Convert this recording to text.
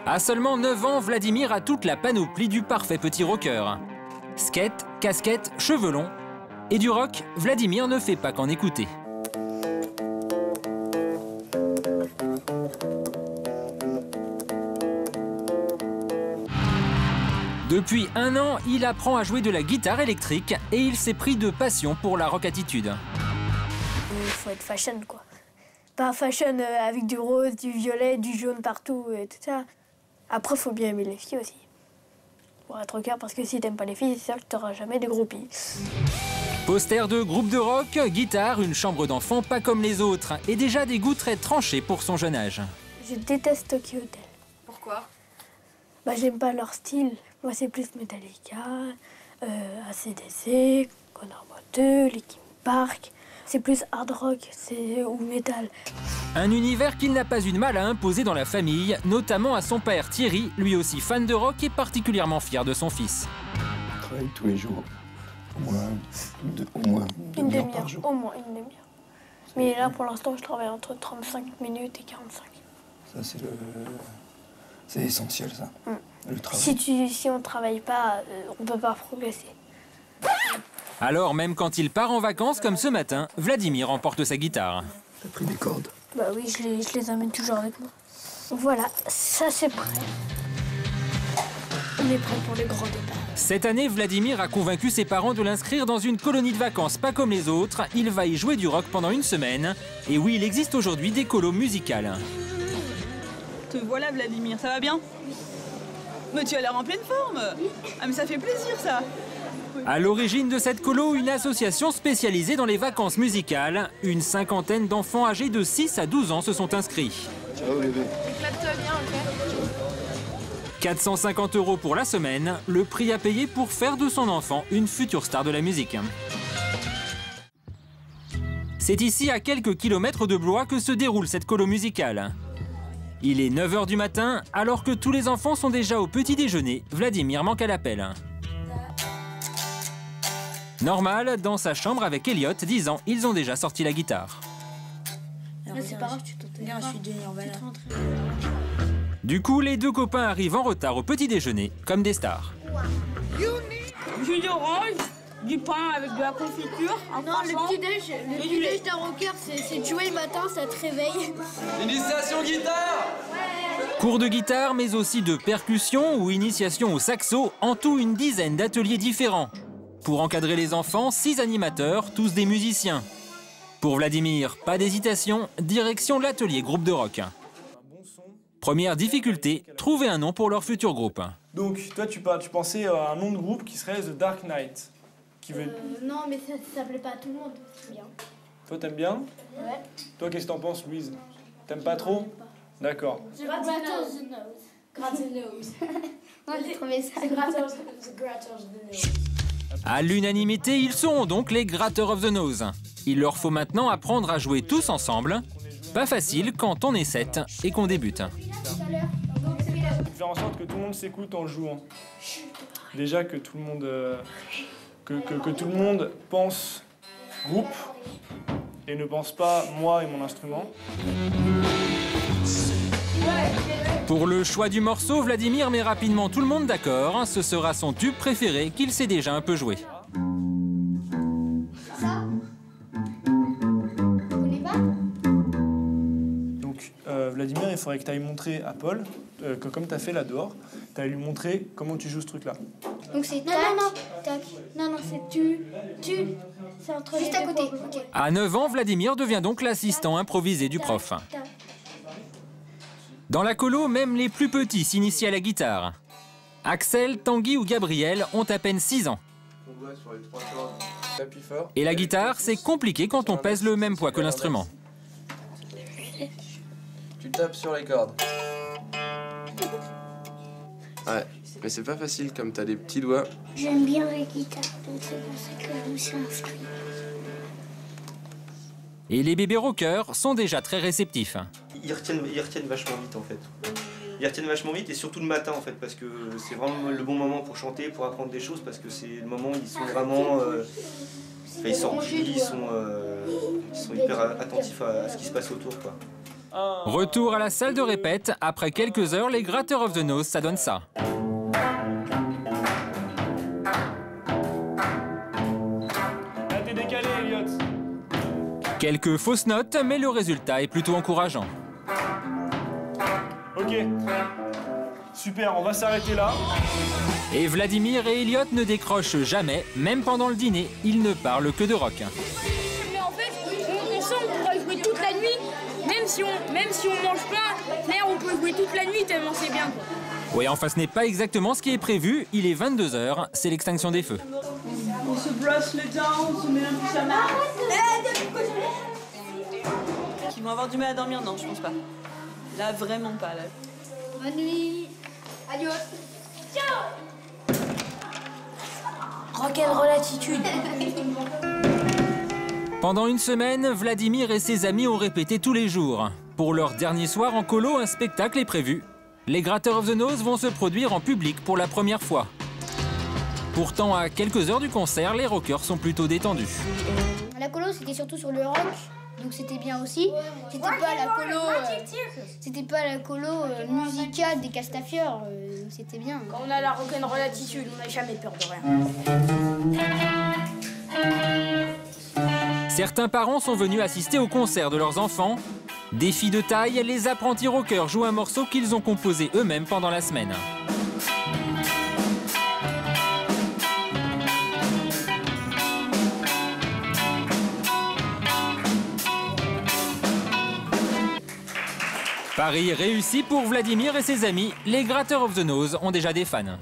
À seulement 9 ans, Vladimir a toute la panoplie du parfait petit rocker. Skate, casquette, cheveux longs. Et du rock, Vladimir ne fait pas qu'en écouter. Depuis 1 an, il apprend à jouer de la guitare électrique et il s'est pris de passion pour la rock attitude. Il faut être fashion, quoi. Pas fashion avec du rose, du violet, du jaune partout et tout ça. Après, il faut bien aimer les filles aussi. Pour être rocker, parce que si t'aimes pas les filles, c'est sûr que t'auras jamais de groupies. Poster de groupe de rock, guitare, une chambre d'enfant pas comme les autres et déjà des goûts très tranchés pour son jeune âge. Je déteste Tokyo Hotel. Pourquoi? Bah, j'aime pas leur style. Moi, c'est plus Metallica, AC/DC, Connor Monteux, Linkin Park. C'est plus hard rock ou metal. Un univers qu'il n'a pas eu de mal à imposer dans la famille, notamment à son père Thierry, lui aussi fan de rock et particulièrement fier de son fils. Je travaille tous les jours, au moins une demi-heure par jour. Au moins une demi-heure. Mais là, pour l'instant, je travaille entre 35 minutes et 45. Ça, c'est essentiel, ça, le travail. Si on ne travaille pas, on ne peut pas progresser. Alors, même quand il part en vacances, comme ce matin, Vladimir emporte sa guitare. T'as pris des cordes? Bah oui, je les amène toujours avec moi. Voilà, ça c'est prêt. On est prêt pour le grand départ. Cette année, Vladimir a convaincu ses parents de l'inscrire dans une colonie de vacances pas comme les autres. Il va y jouer du rock pendant 1 semaine. Et oui, il existe aujourd'hui des colos musicales. Te voilà, Vladimir, ça va bien? Mais tu as l'air en pleine forme. Ah, mais ça fait plaisir, ça. À l'origine de cette colo, une association spécialisée dans les vacances musicales. Une 50aine d'enfants âgés de 6 à 12 ans se sont inscrits. Ciao, bébé. Éclate-toi bien, ok? 450 € pour la semaine, le prix à payer pour faire de son enfant une future star de la musique. C'est ici, à quelques kilomètres de Blois, que se déroule cette colo musicale. Il est 9 h du matin, alors que tous les enfants sont déjà au petit déjeuner. Vladimir manque à l'appel. Normal, dans sa chambre avec Elliot, 10 ans, ils ont déjà sorti la guitare. C'est pas grave, tu t'entends. Viens, je suis dehors, voilà. Du coup, les deux copains arrivent en retard au petit déjeuner, comme des stars. Jus d'orange, du pain avec de la confiture, un Non, croissant. le petit-déj d'un rocker, c'est jouer le matin, ça te réveille. Initiation guitare! Cours de guitare, mais aussi de percussion ou initiation au saxo, en tout une dizaine d'ateliers différents. Pour encadrer les enfants, 6 animateurs, tous des musiciens. Pour Vladimir, pas d'hésitation, direction l'atelier groupe de rock. Première difficulté, trouver un nom pour leur futur groupe. Donc, toi, tu pensais à un nom de groupe qui serait The Dark Knight. Qui veut... Non, mais ça plaît pas à tout le monde, c'est bien. Toi, t'aimes bien? Ouais. Toi, qu'est-ce que t'en penses, Louise? T'aimes pas trop? D'accord. The Gratter's the Nose. Gratter's the Nose. Non, j'ai trouvé ça. The Gratter's the Nose. À l'unanimité, ils seront donc les Gratters of the Nose. Il leur faut maintenant apprendre à jouer tous ensemble. Pas facile quand on est 7 et qu'on débute. Faire en sorte que tout le monde s'écoute en jouant. Déjà que tout le monde, que tout le monde pense groupe et ne pense pas moi et mon instrument. Pour le choix du morceau, Vladimir met rapidement tout le monde d'accord. Ce sera son tube préféré qu'il sait déjà un peu jouer. Donc Vladimir, il faudrait que tu ailles montrer à Paul, que comme tu as fait là dehors, tu ailles lui montrer comment tu joues ce truc-là. Donc c'est tac, tac. Non, c'est tu. C'est entre juste à côté. Okay. À 9 ans, Vladimir devient donc l'assistant improvisé du prof. Dans la colo, même les plus petits s'initient à la guitare. Axel, Tanguy ou Gabriel ont à peine 6 ans. Et la guitare, c'est compliqué quand on pèse le même poids que l'instrument. Tu tapes sur les cordes. Ouais, mais c'est pas facile comme t'as des petits doigts. J'aime bien la guitare, donc c'est pour ça que je me suis inscrit. Et les bébés rockers sont déjà très réceptifs. Ils retiennent vachement vite en fait. Ils retiennent vachement vite et surtout le matin en fait parce que c'est vraiment le bon moment pour chanter, pour apprendre des choses parce que c'est le moment où ils sont vraiment... ils sont hyper attentifs à ce qui se passe autour quoi. Retour à la salle de répète. Après quelques heures, les Gratteurs of the Nose, ça donne ça. Là, t'es décalé, Elliot. Quelques fausses notes, mais le résultat est plutôt encourageant. Ok. Super, on va s'arrêter là. Et Vladimir et Elliot ne décrochent jamais, même pendant le dîner, ils ne parlent que de rock. Mais en fait, on sent qu'on pourra jouer toute la nuit, même si on mange pas, mais on peut jouer toute la nuit tellement c'est bien. Oui, enfin ce n'est pas exactement ce qui est prévu, il est 22 h, c'est l'extinction des feux. On se brosse les dents, on se met un peu sa main. Ils vont avoir du mal à dormir? Non, je pense pas. Là, vraiment pas. Là. Bonne nuit. Adios. Ciao. Rock'n'roll attitude. Pendant une semaine, Vladimir et ses amis ont répété tous les jours. Pour leur dernier soir en colo, un spectacle est prévu. Les Gratteurs of the Nose vont se produire en public pour la première fois. Pourtant, à quelques heures du concert, les rockers sont plutôt détendus. La colo, c'était surtout sur le rock, donc c'était bien aussi. C'était pas la colo musicale des Castafiores, c'était bien. Quand on a la rock'n'roll attitude, on n'a jamais peur de rien. Certains parents sont venus assister au concert de leurs enfants. Défi de taille, les apprentis rockers jouent un morceau qu'ils ont composé eux-mêmes pendant la semaine. Pari réussi pour Vladimir et ses amis, les Gratteurs of the Nose ont déjà des fans.